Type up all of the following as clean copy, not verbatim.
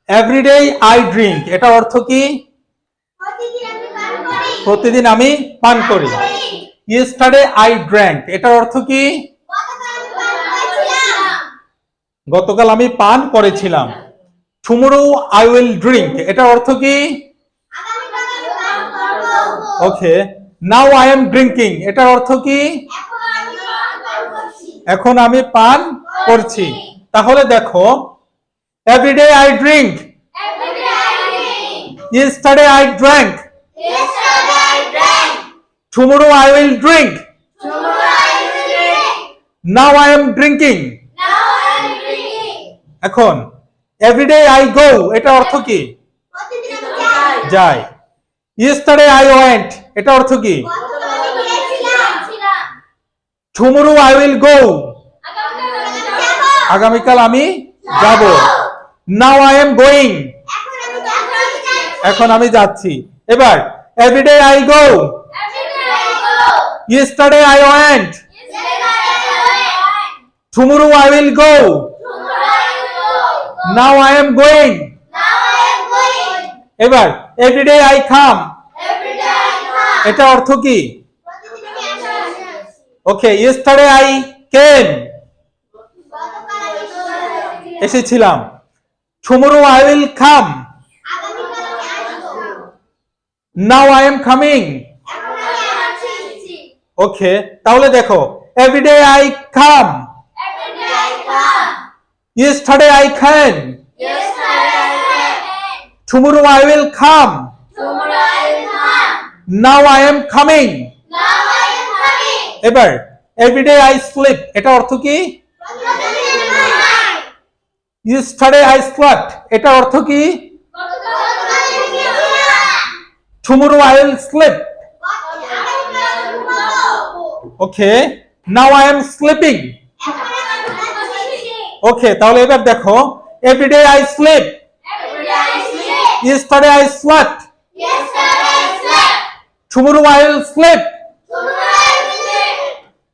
Everyday I drink, এটা অর্থ কি? প্রতিদিন আমি পান করি। ইয়েস্টারডে আই ড্র্যাঙ্ক, এটার অর্থ কি? গতকাল আমি পান করেছিলাম। টুমরো আই উইল ড্রিঙ্ক, এটার অর্থ কি? Okay. Now I am drinking, এটার অর্থ কি? এখন আমি পান করছি। তাহলে দেখো, everyday I drink, yesterday I drank, tomorrow I will drink, now I am drinking. এখন everyday I go, এটা অর্থ কি? যাই। yesterday I went, এটা অর্থ কি? tomorrow I will go, আগামীকাল আমি যাব। now I am going, এখন আমি যাচ্ছি। এবার everyday I go, yesterday I went, tomorrow I will go, now I am going. এবার everyday I come, এটা অর্থ কি? ওকে। yesterday I came, এসেছিলাম। tomorrow I will come, now I am coming. ওকে, তাহলে দেখো, everyday I come, yesterday I came, tomorrow I will come, now I am coming. এবার everyday I sleep, এটা অর্থ কি? yesterday I slept, এটা অর্থ কি? tomorrow I will sleep. Okay, now I am sleeping. Okay, তাহলে এবার দেখো, everyday I sleep, yesterday I slept, tomorrow I will sleep,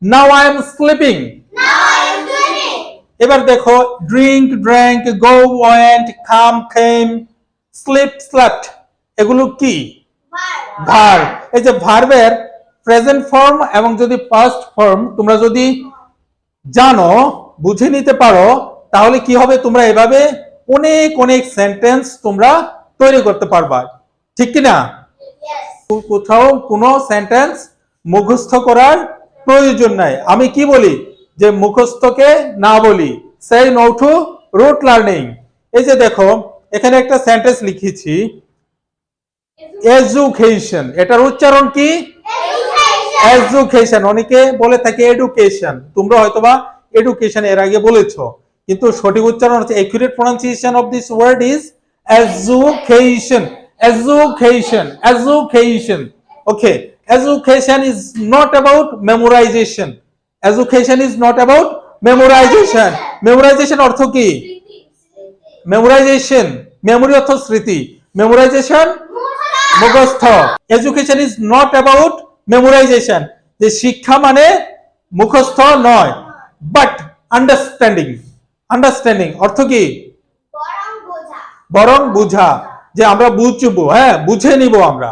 now I am sleeping. এবার দেখো, drink, drank, go, went, come, came, sleep, slept, এগুলো কি? Verb. এই যে ভার্বের প্রেজেন্ট ফর্ম এবং যদি পাস্ট ফর্ম তোমরা যদি জানো, বুঝে নিতে পারো, তাহলে কি হবে? তোমরা এভাবে অনেক অনেক সেন্টেন্স তোমরা তৈরি করতে পারবা, ঠিক কি না? কোথাও কোনো সেন্টেন্স মুখস্থ করার প্রয়োজন নাই। আমি কি বলি যে মুখস্থকে না বলি, সে নো টু রুট লার্নিং। এই যে দেখো, এখানে একটা সেন্টেন্স লিখেছি, এডুকেশন, এটার উচ্চারণ কি? এডুকেশন। অনেকে বলে থাকে এডুকেশন, তোমরা হয়তোবা এডুকেশন এর আগে বলেছো, কিন্তু সঠিক উচ্চারণ হচ্ছে, accurate pronunciation of this word is education, education, education. Okay, education is not about memorisation, education is not about memorisation. Memorisation অর্থ কি? মেমোরাইজেশন, মেমোরি অর্থ স্মৃতি, মেমোরাইজেশন মুখস্থ। Education is not about memorisation, যে শিক্ষা মানে মুখস্থ নয়, বাট আন্ডারস্ট্যান্ডিং। আন্ডারস্ট্যান্ডিং অর্থ কি? বরং বোঝা, যে আমরা বুঝবো, হ্যাঁ বুঝে নিব আমরা।